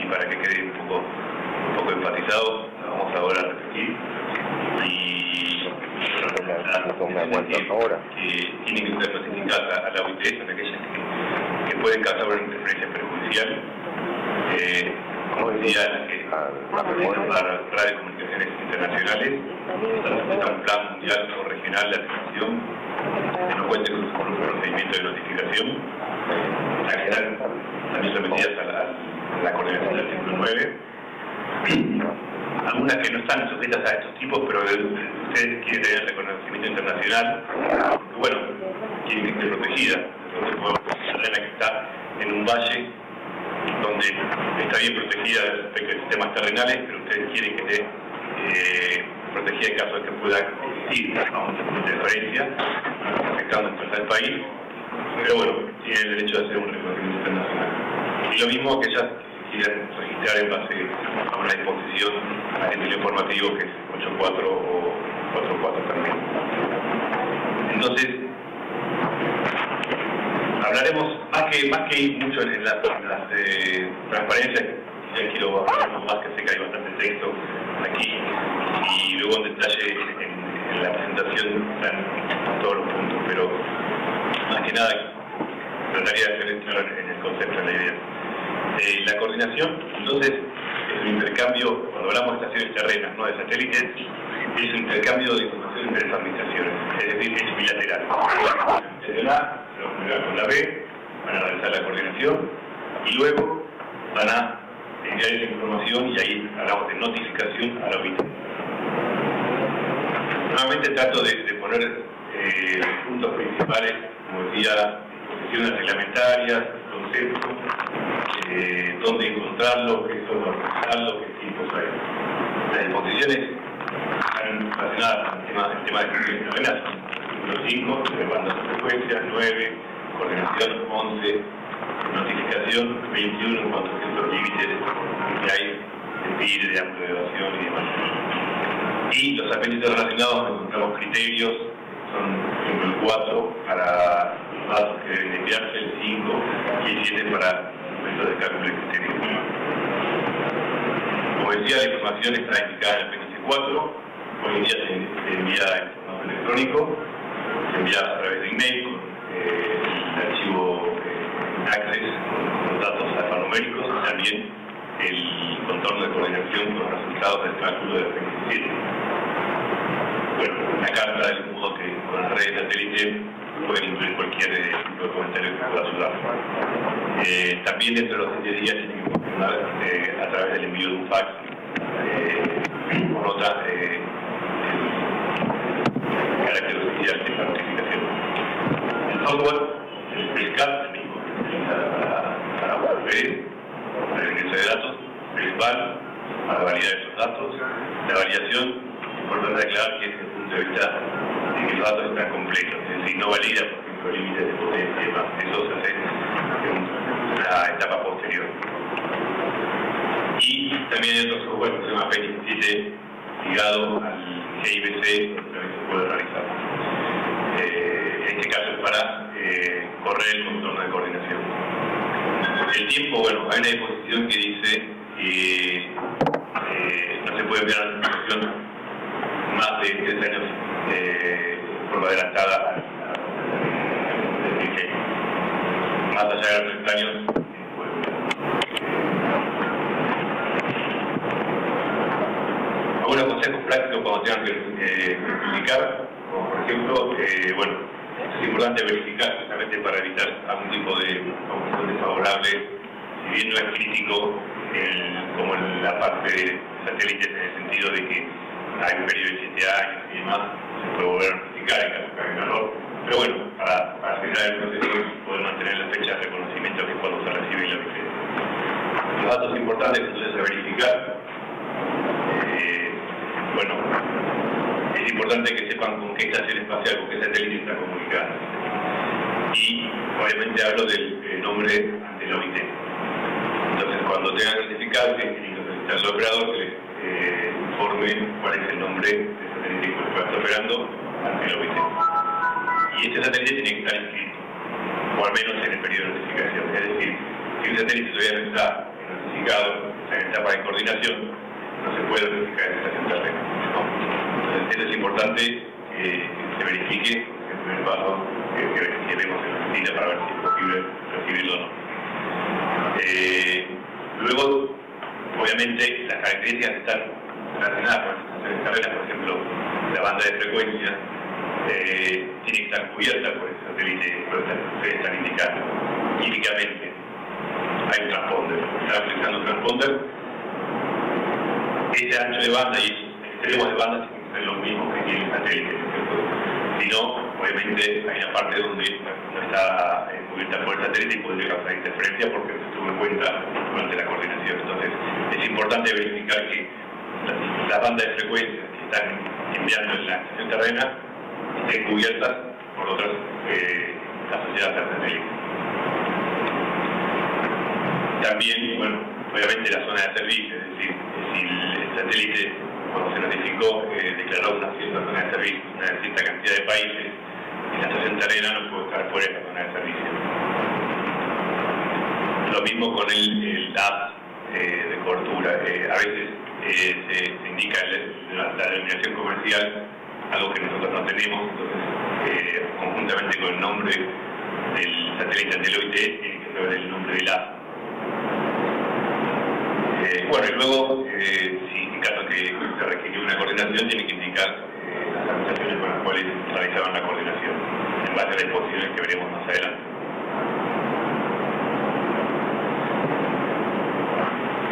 para que quede un poco enfatizado, lo vamos ahora a repetir. Y que tienen que ser notificadas a la OIT, son aquellas que pueden causar una interferencia perjudicial. Como decía, para radiocomunicaciones internacionales, necesita un plan mundial o regional de atención que no cuente con un procedimiento de notificación. Están también sometidas a la coordinación del artículo 9. Algunas que no están sujetas a estos tipos, pero ustedes quieren tener reconocimiento internacional, porque bueno, quieren que esté protegida. Entonces, la arena que está en un valle donde está bien protegida respecto a sistemas terrenales, pero ustedes quieren que esté protegida en caso de que pueda existir una interferencia afectando el país. Pero bueno, tienen el derecho de hacer un reconocimiento internacional. Y lo mismo que ellas quieren registrar en base a una disposición a título informativo que es 8.4 o 4.4 también. Entonces, hablaremos más que ir mucho en las transparencias, ya quiero hablar más, que sé que hay bastante texto aquí, y luego en detalle en la presentación están todos los puntos, pero más que nada trataría de hacer claro en el concepto, en la idea. La coordinación, entonces, es un intercambio, cuando hablamos de estaciones terrenas, no de satélites, es un intercambio de información entre las administraciones, es decir, es bilateral. Desde la comunicar con la B, van a realizar la coordinación y luego van a enviar esa información y ahí hablamos de notificación a la OIT. Nuevamente trato de poner los puntos principales, como decía, disposiciones reglamentarias, conceptos, dónde encontrarlo, qué son realizarlo, qué tipos hay. Las disposiciones están relacionadas con el tema de comunicación terrenal, artículo 5, de bandas de frecuencia, 9, coordinación, 11, notificación, 21 en cuanto a ciertos límites que hay de PIR, de ángulo de evasión y demás. Y los apéndices relacionados encontramos criterios, son por ejemplo el 4 para los datos que deben enviarse, el 5 y el 7 para métodos de cálculo de criterios. Como decía, la información está indicada en el apéndice 4, hoy en día se envía en formato electrónico, se envía a través de email con el archivo Access con los datos alfanuméricos y también el contorno de coordinación con los resultados del cálculo del apéndice 7. Bueno, la carta del modo que con las redes de satélite pueden incluir cualquier tipo de comentario que pueda ayudar. También dentro de los 7 días tienen que confirmar a través del envío de un fax con nota el carácter oficial de esta notificación. El software, el CAT, el mismo que se utiliza para volver, para el ingreso de datos, el VAL, para validar esos datos, la validación, importante aclarar que desde el punto de vista de que los datos están completos, es decir, no valida, por ejemplo, límites de potencia y demás, eso se hace en una etapa posterior. Y también hay otro software que se llama P17 ligado al GIBC, que también se puede realizar. En este caso es para correr el contorno de coordinación. El tiempo, bueno, hay una disposición que dice que no se puede enviar una notificación más de 3 años por lo adelantada, es decir, que más allá de los 30 años, algunos consejos prácticos cuando tengan que publicar, como por ejemplo, bueno, es importante verificar justamente para evitar algún tipo de conclusión desfavorable, si bien no es crítico como en la parte de satélites en el sentido de que hay un periodo de 7 años y demás, se puede volver a notificar en caso de que haya un error. Pero bueno, para acelerar el proceso y poder mantener la fecha de reconocimiento que es cuando se recibe la licencia. Los datos importantes entonces a verificar. Bueno, es importante que sepan con qué estación espacial, con qué satélite está comunicando. Y obviamente hablo del nombre de la OIT. Entonces cuando tengan que notificarse, tienen que solicitar al operador que les informe cuál es el nombre del satélite que está operando ante la OIT. Y este satélite tiene que estar inscrito, o al menos en el periodo de notificación. Es decir, si un satélite todavía no está notificado, para coordinación, no se puede verificar esa estación terrena, ¿no? Entonces, eso es importante que se verifique, es el primer paso que vemos en la Argentina para ver si es posible recibirlo o no. Luego, obviamente, las características están relacionadas con las estaciones terrenas, por ejemplo, la banda de frecuencia tiene que estar cubierta por el satélite, por lo que ustedes están indicando. Químicamente, hay un transponder. Están utilizando un transponder. Ese ancho de banda y extremos de banda tienen que ser los mismos que tiene el satélite, si no, obviamente hay una parte donde no está cubierta por el satélite y podría causar interferencia porque no se tuvo en cuenta durante la coordinación. Entonces, es importante verificar que las bandas de frecuencia que están enviando en la estación terrena estén cubiertas por otras asociadas al satélite. También, bueno, obviamente la zona de servicio, es decir, si el satélite, cuando se notificó, declaró una cierta zona de servicio, una cierta cantidad de países, y la estación terrena no puede estar fuera de la zona de servicio. Lo mismo con el DAS de cobertura. A veces se indica la denominación comercial, algo que nosotros no tenemos, entonces conjuntamente con el nombre del satélite ante el OIT tiene que saber el nombre del DAS. Bueno, y luego, si en caso que se requirió una coordinación, tiene que indicar las organizaciones con las cuales realizaban la coordinación, en base a las disposiciones que veremos más adelante.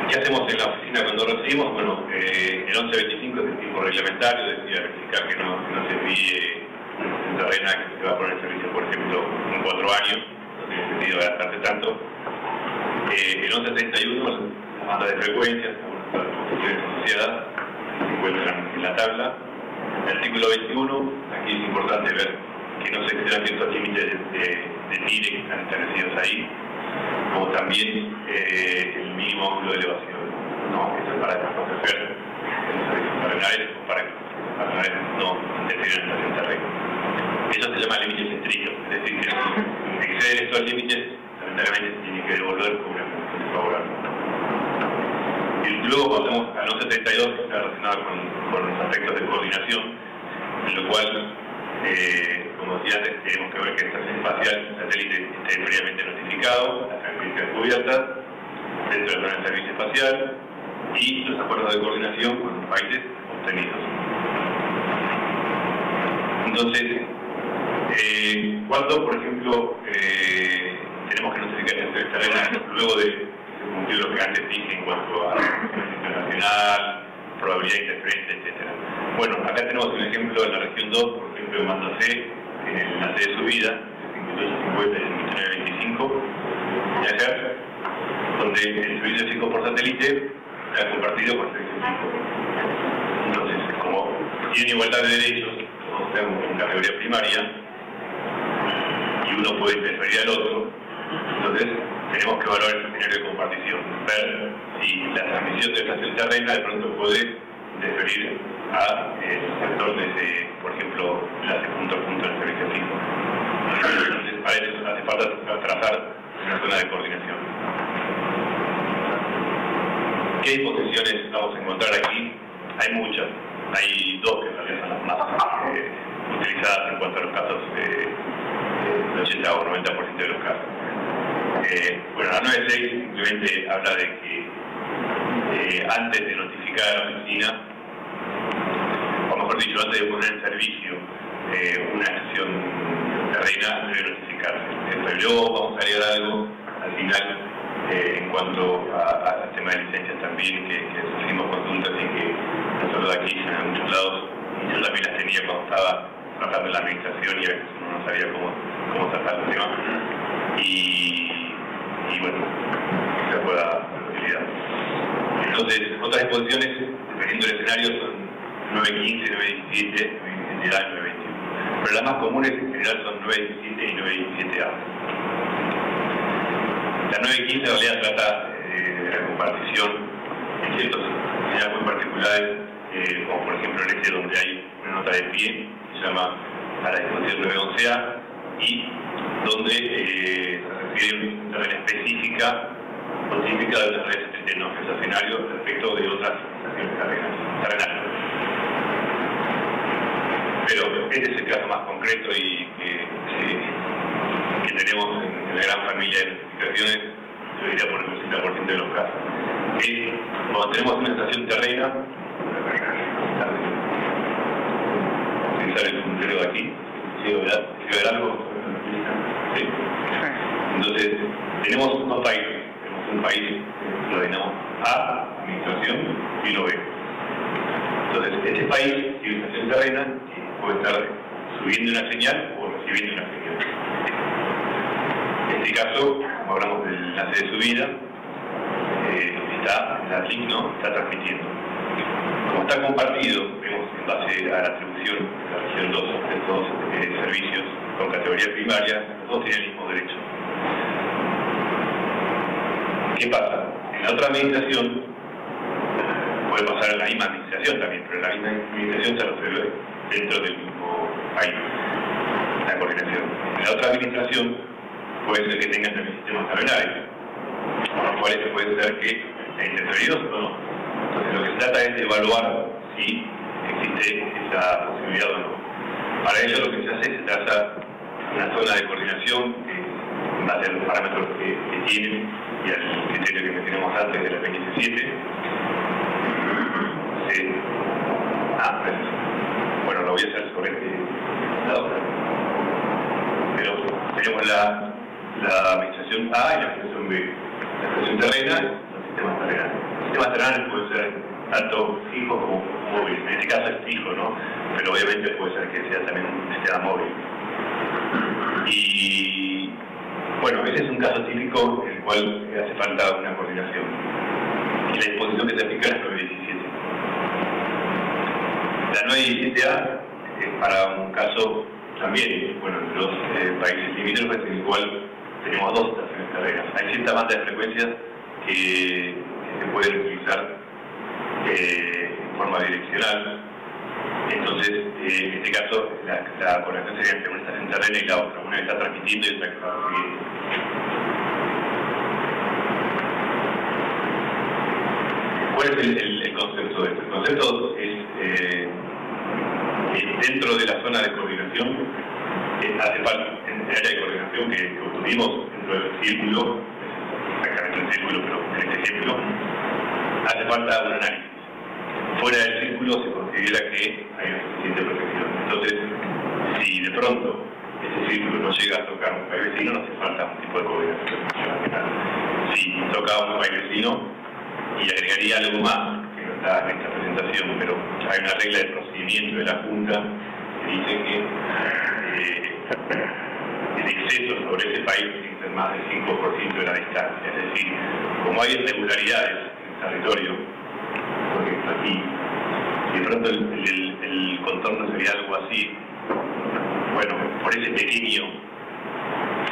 ¿Qué hacemos en la oficina cuando recibimos? Bueno, el 1125 es el tiempo reglamentario, decía verificar que no se envíe en terrena que se va a poner en servicio, por ejemplo, en 4 años, no tiene sentido gastarse tanto. El 1131, la banda de frecuencias, las posiciones asociadas, se encuentran en la tabla. El artículo 21, aquí es importante ver que no se excedan ciertos límites de TIRE que están establecidos ahí, como también el mínimo ángulo de elevación, ¿no? Esto es para proteger los servicios terrenales o para que los terrenales no interfieran en la estación terrena. Eso se llama límites estrictos, es decir, que si exceden estos límites, lamentablemente se tiene que devolver con una función desfavorable. Y luego pasamos al 1132, que está relacionado con los aspectos de coordinación, en lo cual, como decía antes, tenemos que ver que esta estación espacial, el satélite, esté previamente notificado, las características cubiertas, dentro de la zona de servicio espacial, y los acuerdos de coordinación con los países obtenidos. Entonces, cuando, por ejemplo, tenemos que notificar la estación terrena luego de cumplir lo que antes dije en cuanto a internacional, probabilidad de interferencia, etc. Bueno, acá tenemos un ejemplo en la región 2, por ejemplo, en Mando C, en la sede de subida, 5850 y 5925, viajar, donde el servicio fijo por satélite está compartido con el servicio fijo. Entonces, como tienen igualdad de derechos, todos estamos en categoría primaria, y uno puede interferir al otro, entonces tenemos que evaluar el escenario de compartición, ver si la transmisión de estación terrena de pronto puede interferir al sector de, por ejemplo, enlace punto a punto del servicio fijo. Entonces, para eso hace falta trazar una zona de coordinación. ¿Qué disposiciones vamos a encontrar aquí? Hay muchas. Hay dos que en realidad son las más utilizadas en cuanto a los casos del 80 o 90% de los casos. Bueno, la 96 simplemente habla de que antes de notificar a la oficina, o mejor dicho, antes de poner en servicio una estación terrena, debe notificarse. Pero luego vamos a agregar algo al final en cuanto al tema de licencias también, que sufrimos consultas y que no solo de aquí, sino de muchos lados, y yo también las tenía cuando estaba trabajando en la administración y a veces uno no sabía cómo tratar el tema. Y bueno, que se pueda dar utilidad. Entonces, otras disposiciones, dependiendo del escenario, son 915, 917, 917A y 921. Pero las más comunes en general son 917 y 917A. La 915 en realidad trata de la compartición en ciertos escenarios muy particulares, como por ejemplo en este donde hay una nota de pie, que se llama a la disposición 911A, y donde se refiere a una terrena específica o típica de las redes geoestacionarios respecto de otras estaciones terrenales. Pero este es el caso más concreto y que tenemos en la gran familia de notificaciones, yo diría por el 60% de los casos. Cuando tenemos una estación terrena, utilizar el puntero de aquí, ¿sí? ¿Ver algo? ¿Sí? Entonces, tenemos dos países. Tenemos un país que lo denominamos A, administración, y uno B. Entonces, este país tiene una estación terrena que puede estar subiendo una señal o recibiendo una señal. En este caso, como hablamos del enlace de subida, la TIC, ¿no?, está transmitiendo. Como está compartido, vemos en base a la atribución de la región 2 de estos servicios con categoría primaria, los dos tienen el mismo derecho. ¿Qué pasa? En la otra administración, puede pasar en la misma administración también, pero la misma administración se resuelve dentro del mismo país, la coordinación. En la otra administración, puede ser que tengan también sistemas terrenales, con los cuales puede ser que estén interferidos o no. Entonces lo que se trata es de evaluar si existe esa posibilidad o no. Para ello lo que se hace es se traza una zona de coordinación en base a los parámetros que tienen y al criterio que mencionamos antes de la P17. Bueno, lo voy a hacer sobre la otra. Pero tenemos la administración A y la administración B. La administración terrena y los sistemas terrenales. Los sistemas terrenales pueden ser tanto fijos como móviles. En este caso es fijo, ¿no? Pero obviamente puede ser que sea también un sistema móvil. Y bueno, ese es un caso típico en el cual hace falta una coordinación. Y la disposición que se aplica es la 917. La 917A es para un caso también, bueno, en los países limítrofes en el cual tenemos dos estaciones terrenas. Hay cierta banda de frecuencias que se pueden utilizar en forma direccional. Entonces, en este caso, la coordinación sería entre una estación terrena y la otra. Una que está transmitiendo y otra que está recibiendo. ¿Cuál es el concepto de esto? El concepto es dentro de la zona de coordinación, hace falta, en el área de coordinación que obtuvimos dentro del círculo, exactamente el círculo, pero en este ejemplo, hace falta un análisis. Fuera del círculo se considera que hay una suficiente protección. Entonces, si de pronto ese círculo no llega a tocar un país vecino, no hace falta un tipo de coordinación. Si toca un país vecino, y agregaría algo más, que no está en esta presentación, pero hay una regla de procedimiento de la Junta que dice que el exceso sobre ese país tiene que ser más del 5% de la distancia. Es decir, como hay irregularidades en el territorio, por ejemplo aquí, si de pronto el contorno sería algo así, bueno, por ese pequeño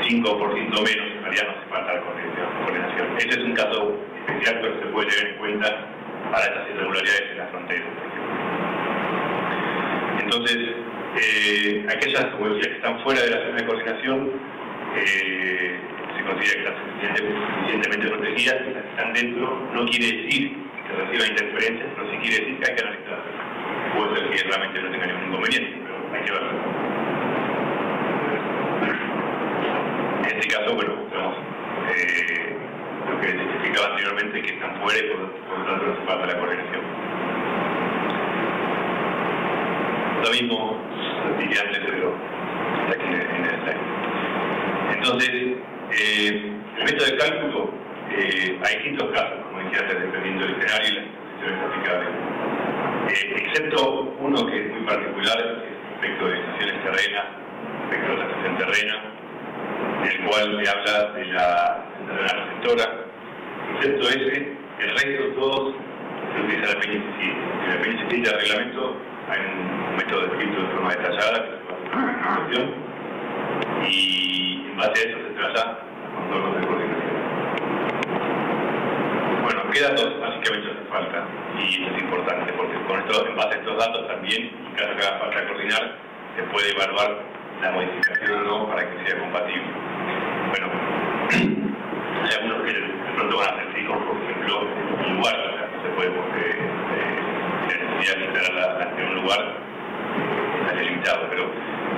5% menos, en realidad no hace falta coordinación. Este es un caso especial, pero se puede tener en cuenta para estas irregularidades en la frontera. Entonces, aquellas tecnologías que están fuera de la zona de coordinación se considera que están suficientemente protegidas, y las que están dentro no quiere decir que reciban interferencias, pero sí quiere decir que hay que analizarlas. Puede ser que realmente no tenga ningún inconveniente, pero hay que verlo. En este caso, bueno, buscamos lo que les explicaba anteriormente, que están fuera y por lo tanto no se falta la coordinación. Lo mismo dije antes, pero está aquí en el slide. Entonces, el método de cálculo, hay distintos casos, como decía antes, dependiendo del escenario y las situaciones aplicables. Excepto uno que es muy particular, que es respecto de estaciones terrenas, respecto a la estación terrena, en el cual se habla de la terrena receptora. Excepto ese, el resto todos se utiliza la P17. En la P17 de reglamento hay un método descrito de forma detallada que se basa en la coordinación, y en base a eso se traza contornos de coordinación. Bueno, ¿qué datos básicamente hace falta? Y esto es importante porque en base a estos datos también, en caso que haga falta coordinar, se puede evaluar la modificación o no para que sea compatible. Bueno, hay algunos que el pronto van a ser fijos, por ejemplo, el lugar, o sea, no se puede porque la necesidad de instalarla en un lugar está limitado, pero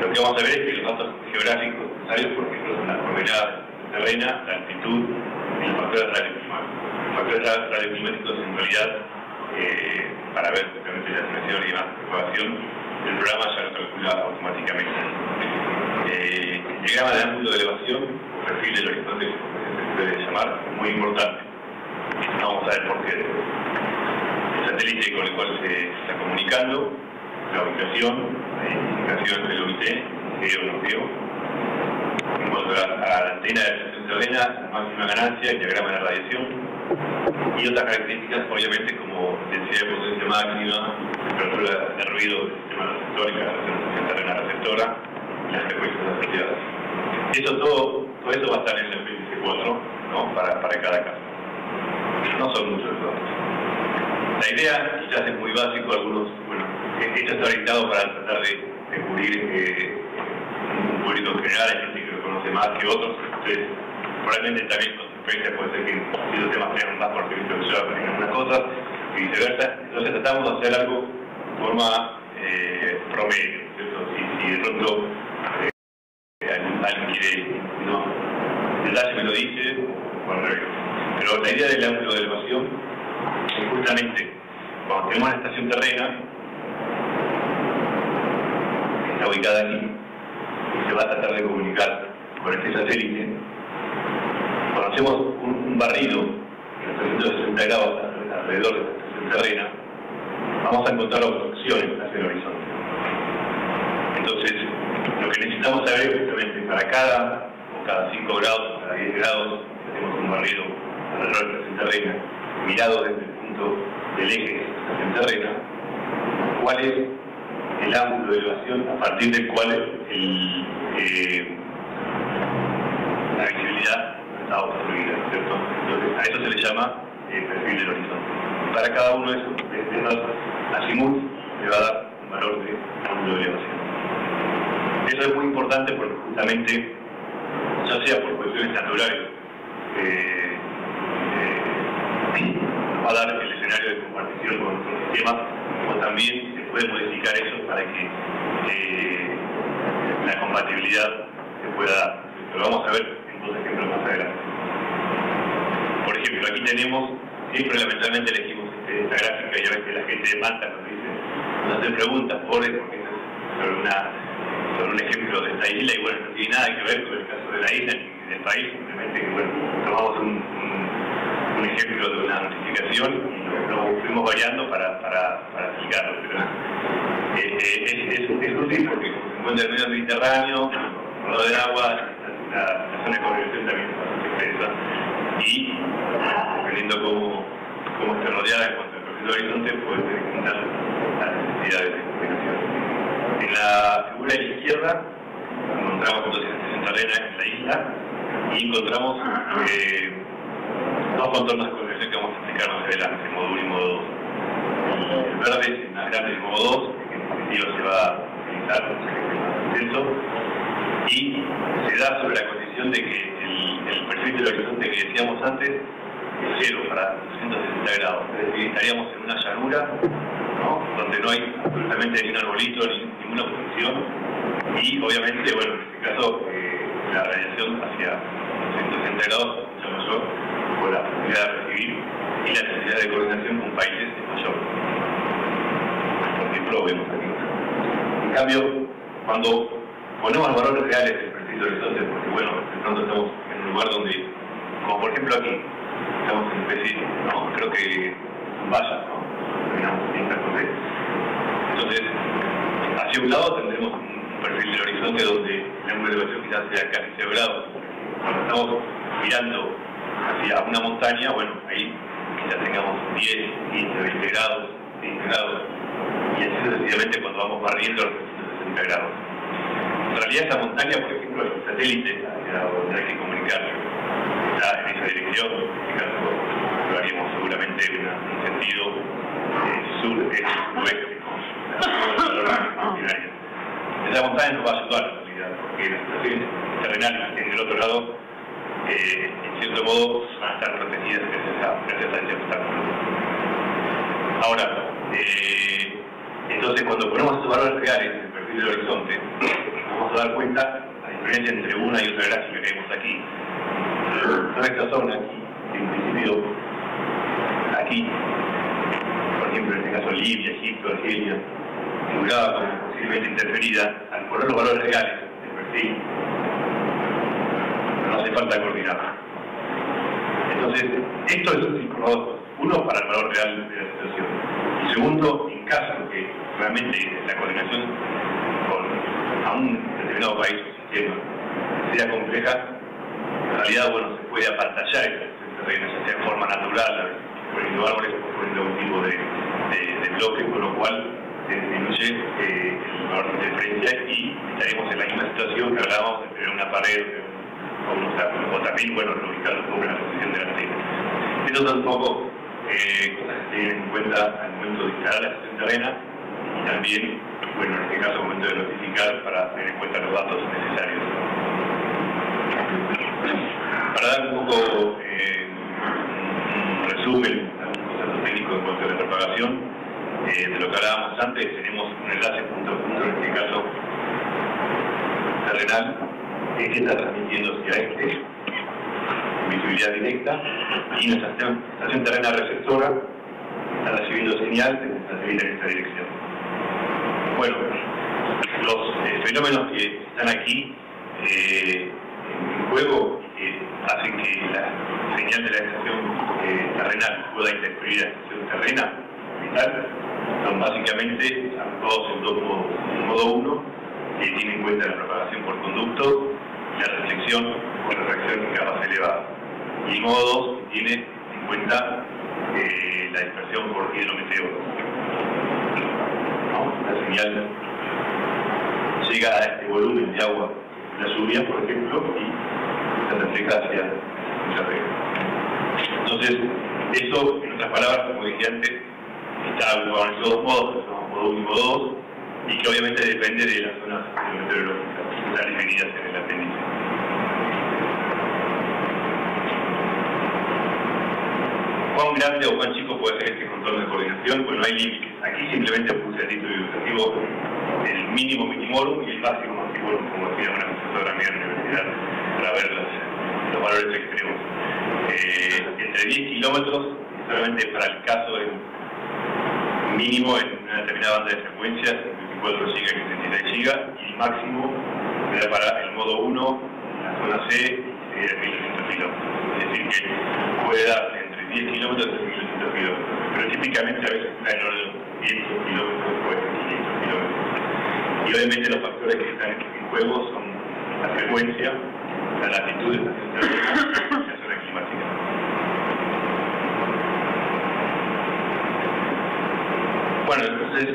lo que vamos a ver es que los datos geográficos necesarios, por ejemplo, son las coordenadas terrenas, la altitud y los factores radioclimáticos. Los factores radioclimáticos en realidad, para ver justamente la expresión y más propagación, el programa ya lo calcula automáticamente. El diagrama de ángulo de elevación, o perfil del horizonte, como se puede llamar, es muy importante. Vamos a ver por qué. El satélite con el cual se está comunicando, la ubicación, la identificación del OIT, que nos dio. En cuanto a la antena de estación terrena, la máxima ganancia, el diagrama de radiación y otras características, obviamente, como densidad de potencia máxima, temperatura de ruido del sistema receptor, la estación terrena receptora y las frecuencias asociadas. Todo eso va a estar en el índice 4, ¿no? para cada caso. No son muchos los datos. La idea quizás es muy básico, algunos, bueno, esto está orientado para tratar de cubrir un público en general, hay gente que lo conoce más que otros, entonces probablemente también con frecuencia puede ser que ciertos temas tengan más conocimiento que yo en algunas cosas y viceversa. Entonces tratamos de hacer algo de forma promedio, ¿cierto? Si de pronto alguien quiere, no, detalle me lo dice, bueno, pero la idea del ángulo de elevación es justamente cuando tenemos una estación terrena que está ubicada aquí y se va a tratar de comunicar con este satélite. Cuando hacemos un barrido en 360 grados alrededor de esta estación terrena, vamos a encontrar obstrucciones hacia el horizonte. Entonces, lo que necesitamos saber es justamente para cada 5 grados, cada 10 grados, hacemos un barrido alrededor de la estación terrena, mirado desde el punto del eje de la estación terrena, cuál es el ángulo de elevación a partir del cual la visibilidad está obstruida, ¿cierto? Entonces, a eso se le llama perfil del horizonte. Y para cada uno de esos azimuth le va a dar un valor de ángulo de elevación. Eso es muy importante porque justamente, ya sea por cuestiones naturales, va a dar el escenario de compartición con otros sistemas, o también se puede modificar eso para que la compatibilidad se pueda dar. Lo vamos a ver en dos ejemplos más adelante. Por ejemplo, aquí tenemos, siempre lamentablemente elegimos esta gráfica y a veces la gente de Manta nos hace preguntas porque es sobre un ejemplo de esta isla y bueno, no tiene nada que ver con el caso de la isla ni del país, simplemente que bueno, tomamos un ejemplo de una notificación y lo fuimos variando para explicarlo, pero es útil porque como se encuentra en el medio mediterráneo, rodeado de agua, la zona de comunicación también es bastante extensa y dependiendo cómo esté rodeada en cuanto al perfil del horizonte puede ser distintas las necesidades de comunicación. En la figura de la izquierda encontramos entonces la estación terrena en la isla y encontramos dos contornos de comunicación que vamos a explicar más adelante, modo 1 y modo 2. El verde es más grande del modo 2, que en definitiva se va a utilizar más intenso, y se da sobre la condición de que el perfil del horizonte que decíamos antes es cero para 260 grados, es decir, estaríamos en una llanura, ¿no? Donde no hay absolutamente ningún arbolito ni ninguna obstrucción y obviamente, bueno, en este caso la radiación hacia 260 grados es mucho mayor por la posibilidad de recibir y la necesidad de coordinación con países es mayor. Por ejemplo, vemos aquí. En cambio, cuando ponemos los valores reales del perfil del horizonte, porque bueno, de pronto estamos en un lugar donde, como por ejemplo aquí, estamos en especie, no, creo que son vallas, ¿no? Terminamos en San José. Entonces, hacia un lado tendremos un perfil del horizonte donde el ángulo de elevación quizás sea casi 0 grados. Cuando estamos mirando hacia una montaña, bueno, ahí quizás tengamos 10, 15, 20 grados, 20 grados, y así sucesivamente cuando vamos barriendo los 360 grados. En realidad esta montaña, por ejemplo, el satélite hacia donde hay que comunicar está en esa dirección, en este caso lo haríamos seguramente en un sentido sur-oeste, esa montaña nos va a ayudar en realidad, porque las estaciones terrenales en el otro lado, en cierto modo van a estar protegidas gracias a ese obstáculo. Ahora, entonces cuando ponemos estos valores reales en el perfil del horizonte, nos vamos a dar cuenta la diferencia entre una y otra gráfica que vemos aquí. Toda esta zona aquí, en principio, aquí, por ejemplo, en este caso Libia, Egipto, Argelia, figuraba como posiblemente interferida. Al poner los valores reales del perfil, no hace falta coordinar. Entonces, esto es un ciclo dos. Uno, para el valor real de la situación. Y segundo, en caso que realmente la coordinación con a un determinado país o sistema sea compleja, en realidad, bueno, se puede apantallar ese terreno, ya sea de forma natural, poniendo árboles o poniendo un tipo de bloque, con lo cual se disminuye el valor de interferencia y estaremos en la misma situación que hablábamos de tener una pared o también, bueno, ubicar un poco en la posición de la antena. Estos son un poco cosas que tienen en cuenta al momento de instalar la estación terrena y también, bueno, en este caso, al momento de notificar para tener en cuenta los datos necesarios. Para dar un poco un resumen, algún concepto técnico en cuanto a la propagación, de lo que hablábamos antes, tenemos un enlace punto a punto, en este caso terrenal, que está transmitiendo hacia este, visibilidad directa, y nuestra estación terrena receptora está recibiendo señal de un satélite en esta dirección. Bueno, los fenómenos que están aquí en juego y que hacen que la señal de la estación terrenal pueda interferir a la estación terrena orbital son básicamente todos en dos modos. El modo 1, que tiene en cuenta la propagación por conducto, la reflexión por refracción en capas elevadas. Y el modo 2, que tiene en cuenta la dispersión por hidrometeoro. ¿No? La señal llega a este volumen de agua, la lluvia, por ejemplo, y se refleja hacia el terreno. Entonces, eso, en otras palabras, como dije antes, está agrupado en esos dos modos, modo 1 y modo 2, y que obviamente depende de las zonas meteorológicas que están definidas en el apéndice. ¿Cuán grande o cuán chico puede ser este control de coordinación? Bueno, no hay límites. Aquí simplemente puse a título ilustrativo el mínimo minimorum y el máximo maximorum, como decía una profesora mía en la universidad, para ver los valores extremos. Entre 10 kilómetros, solamente para el caso del mínimo en una determinada banda de frecuencias, 24 GB y 66 GB, y el máximo era para el modo 1, la zona C, y sería 1200 kilómetros. Es decir, que puede darse entre 10 kilómetros y 1200 kilómetros, pero típicamente a veces está en orden de 500 kilómetros o 500 kilómetros. Y obviamente los factores que están en juego son la frecuencia, la latitud de la estación y la zona climática. Bueno, entonces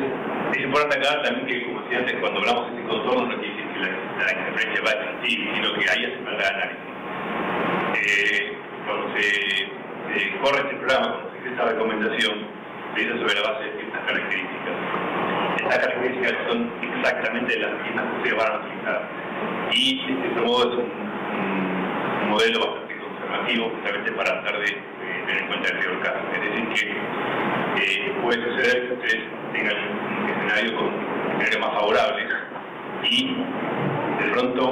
es importante aclarar también que, como decía antes, cuando hablamos de este contorno no quiere decir que la interferencia va a existir, sino que ahí hace falta análisis. Cuando se corre este programa, cuando se hace esta recomendación, se hizo sobre la base de ciertas características. Estas características son exactamente las mismas que se van a utilizar. Y de este modo es un modelo bastante conservativo, justamente para tratar de tener en cuenta el peor caso. Es decir, que puede suceder que ustedes tengan un escenario con escenarios más favorables y de pronto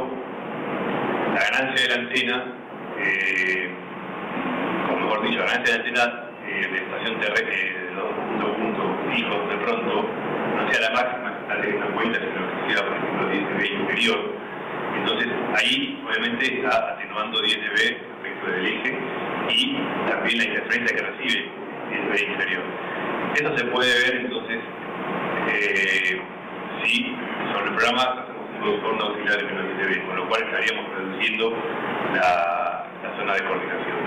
la ganancia de la antena, o mejor dicho, la ganancia de la antena de estación terrestre de los puntos fijos de pronto no sea la máxima que está teniendo en cuenta, sino que sea, por ejemplo, 10 dB inferior. Entonces ahí obviamente está atenuando 10 dB respecto del eje y también la interferencia que recibe 10 dB inferior. Eso se puede ver entonces si sobre el programa hacemos un contorno auxiliar de menos 10 dB, con lo cual estaríamos reduciendo la zona de coordinación.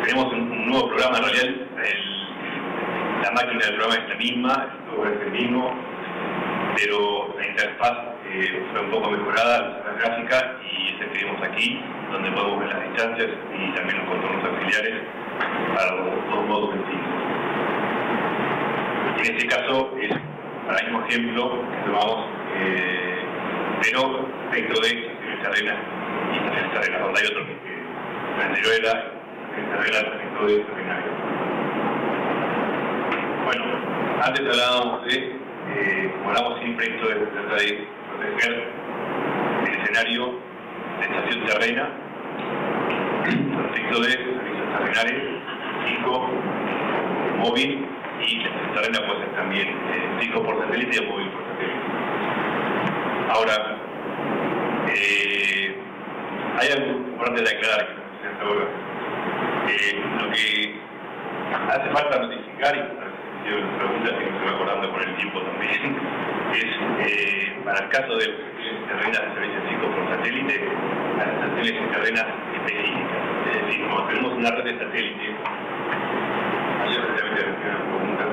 Tenemos un nuevo programa, en realidad la máquina del programa es la misma, el software es el mismo, pero la interfaz fue un poco mejorada, la gráfica, y es el que vemos aquí, donde podemos ver las distancias y también los contornos auxiliares para los dos modos distintos. En este caso es, para el mismo ejemplo, que tomamos pero respecto de estaciones terrenas y estaciones terrenas, donde hay otro que la anterior era estaciones terrenas respecto de terrenales. Bueno, antes hablábamos de, como hablamos siempre, esto se trata de proteger el escenario de estación terrena respecto de servicios terrenales, fijo, móvil, y la estación terrena puede ser también fijo por satélite o móvil por satélite. Ahora, hay algo importante de aclarar que hasta ahora. Lo que hace falta notificar, y la pregunta que me estoy acordando con el tiempo también, es para el caso de estaciones terrenas de servicios fijos por satélite, las estaciones terrenas específicas. Es decir, cuando tenemos una red de satélite, ayer precisamente me una pregunta,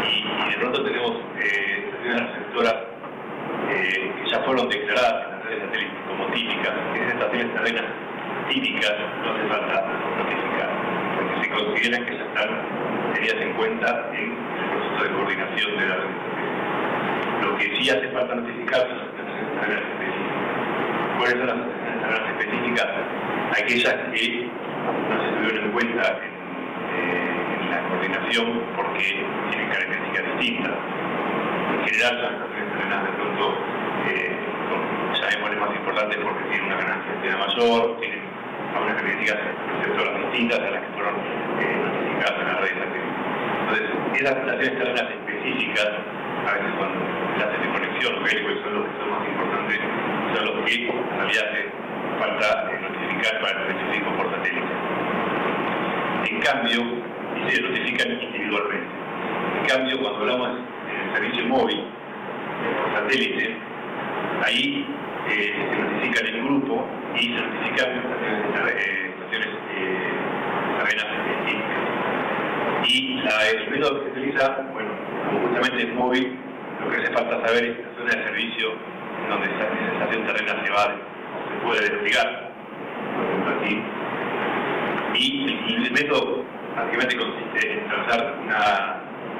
y de pronto tenemos estaciones receptoras que ya fueron declaradas en las redes satélites como típicas. Esas estaciones terrenas típicas no hace falta notificar, porque se consideran que ya están tenidas en cuenta en el proceso de coordinación de la red satélite. Lo que sí hace falta notificar son las estaciones terrenas específicas. ¿Cuáles son las estaciones terrenas específicas? Aquellas que no se tuvieron en cuenta en la coordinación porque tienen características distintas. En general son estaciones terrenas de pronto llamémosle más importantes porque tienen una ganancia de antena mayor, tienen algunas características receptoras distintas a las que fueron notificadas en la red satélite. Entonces, esas estaciones terrenas específicas, a veces cuando enlaces de conexión o gateways son los que son más importantes, son los que en realidad hace falta notificar para el servicio fijo por satélite. En cambio, y se notifican individualmente. En cambio, cuando hablamos del servicio móvil por satélite, ahí se notifican en grupo y se notifican estaciones terrenas específicas. Y el método que se utiliza, bueno, como justamente es móvil, lo que hace falta saber es la zona de servicio en donde esa estación terrena se va o se puede desplegar, por ejemplo aquí. Y el método básicamente consiste en trazar una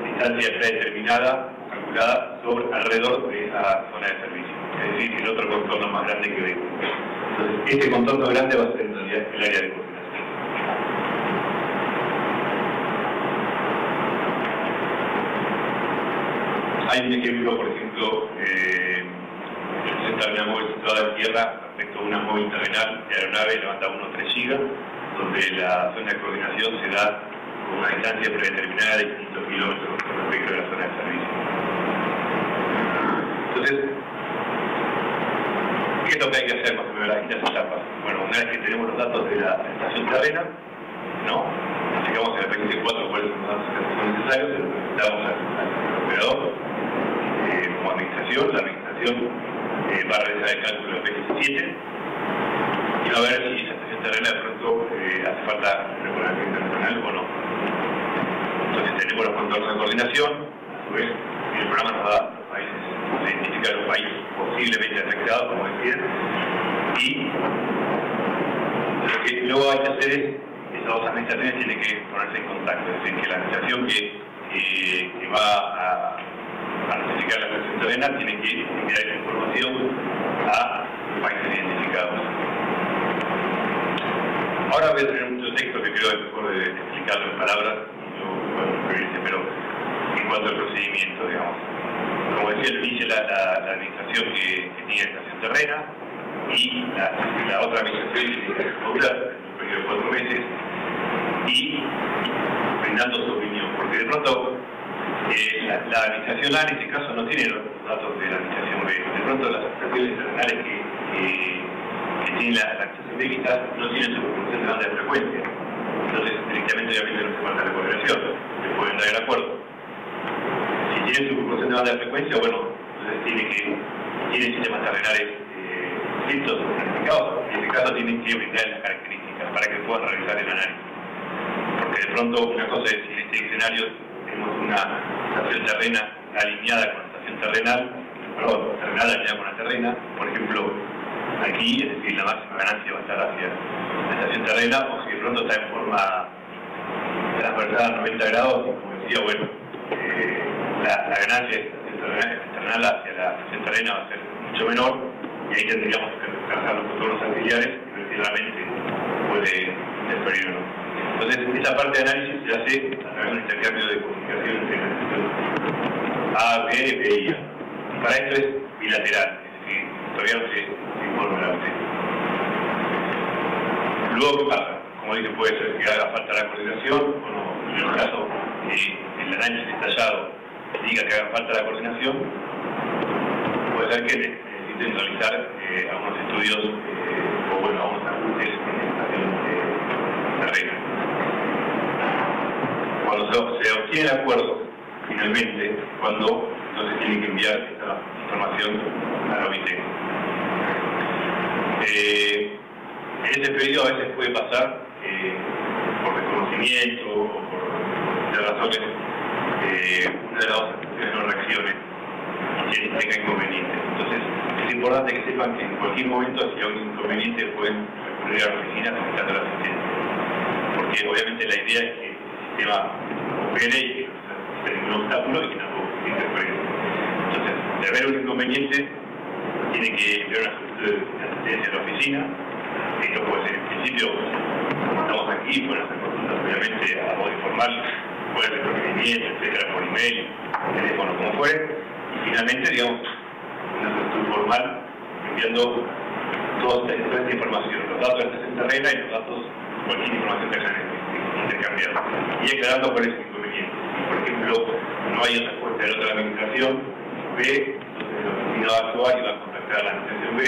distancia predeterminada o calculada alrededor de esa zona de servicio, es decir, el otro contorno más grande que vemos. Entonces, este contorno grande va a ser en realidad el área de coordinación. Hay un ejemplo, por ejemplo, el terminal móvil situado en tierra respecto a una móvil terrenal de aeronave levanta 1,3 gigas, donde la zona de coordinación se da con una distancia predeterminada de 500 kilómetros respecto de la zona de servicio. Entonces, ¿qué es lo que hay que hacer más o menos en las distintas etapas? Bueno, una vez que tenemos los datos de la estación terrena, ¿no? Aplicamos en el PX4 cuáles son los datos que son necesarios, se los presentamos al operador como administración. La administración va a realizar el cálculo del PX7 y va a ver si esa estación terrena de pronto hace falta reconocimiento internacional o no. Entonces tenemos los contornos de coordinación, a su vez el programa nos da los países, nos identifica los países posiblemente afectados, como decía, y lo que luego hay que hacer es esas dos administraciones tienen que ponerse en contacto, es decir, que la administración que va a notificar la estación terrena tiene que enviar esa información a los países identificados. Ahora voy a tener mucho texto que creo que es mejor de explicarlo en palabras y yo puedo escribirse, pero en cuanto al procedimiento, digamos. Como decía al inicio, la administración que tiene estación terrena y la otra administración que tiene que regular en un periodo de 4 meses y brindando su opinión, porque de pronto la administración A en este caso no tiene los datos de la administración B. De pronto las estaciones terrenales que tienen la administración B quizás no tienen su proporción de banda de frecuencia. Entonces directamente obviamente no se falta la correlación, se pueden dar el acuerdo. Si tienen su proporción de banda de frecuencia, bueno, entonces tienen sistemas terrenales distintos, planificados. En este caso tienen que brindar las características para que puedan realizar el análisis. Porque de pronto una cosa es si en este escenario tenemos una estación terrena alineada con la estación terrenal, terrenal alineada con la terrena, por ejemplo, aquí, es decir, la máxima ganancia va a estar hacia la estación terrena, o si de pronto está en forma transversal a 90 grados, y como decía, bueno, la ganancia de la estación terrenal hacia la estación terrena va a ser mucho menor, y ahí tendríamos que trazar los contornos auxiliares y ver si realmente puede interferir o no. Entonces, esa parte de análisis se hace a través de un intercambio de comunicación entre la institución A, B, B y A. Y para esto es bilateral, es decir, todavía no se informa la UTE. Luego, ¿qué pasa? Como dice, puede ser que haga falta la coordinación, o no. En el caso que el análisis detallado diga que haga falta la coordinación, puede ser que necesiten realizar algunos estudios o bueno, algunos ajustes en estación terrena. Cuando se obtiene el acuerdo, finalmente, cuando entonces tienen que enviar esta información a la OIT. Ese pedido a veces puede pasar por desconocimiento o por razones, una de las dos instituciones no reaccione y tenga inconvenientes. Entonces, es importante que sepan que en cualquier momento, si hay un inconveniente, pueden recurrir a la oficina solicitando la asistencia. Porque obviamente la idea es que el sistema opere y que no sea ningún obstáculo y que tampoco interfiere. Entonces, de haber un inconveniente, tiene que enviar una solicitud de asistencia a la oficina. Esto puede ser, en principio, como estamos aquí, pueden hacer consultas, obviamente, a modo informal, puede hacer procedimientos, etcétera, por email, teléfono, como fuere. Y finalmente, digamos, una solicitud formal, enviando toda esta información, los datos de esta terrena y los datos, cualquier información que hayan intercambiado. Y aclarando cuál es el inconveniente. Si, por ejemplo, no hay respuesta de la otra administración B, entonces la oficina va a actuar y va a contactar a la administración B,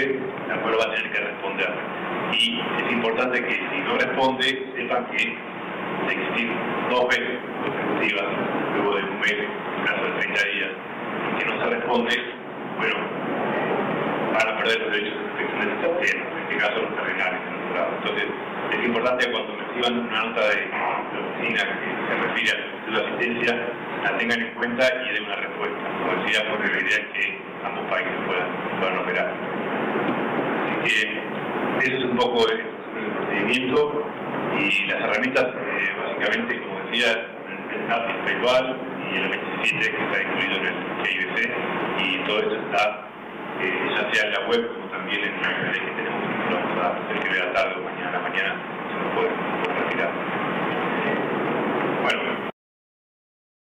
la cual va a tener que responder. Y es importante que si no responde, sepan que de existir 2 veces consecutivas, luego de un mes, en el caso de 30 días, que no se responde, bueno, van a perder los derechos de protección de esta tierra, en este caso los terrenales en otro lado. Entonces, es importante que cuando reciban una nota de la oficina que se refiere a la de asistencia, la tengan en cuenta y den una respuesta. Como decía, porque la idea es que ambos países puedan operar. Así que eso es un poco el procedimiento y las herramientas, básicamente, como decía, el NAP virtual y el 27 que está incluido en el GIBC, y todo esto está ya sea en la web como también en la que tenemos, lo vamos a hacer que vea tarde o mañana se nos puede retirar.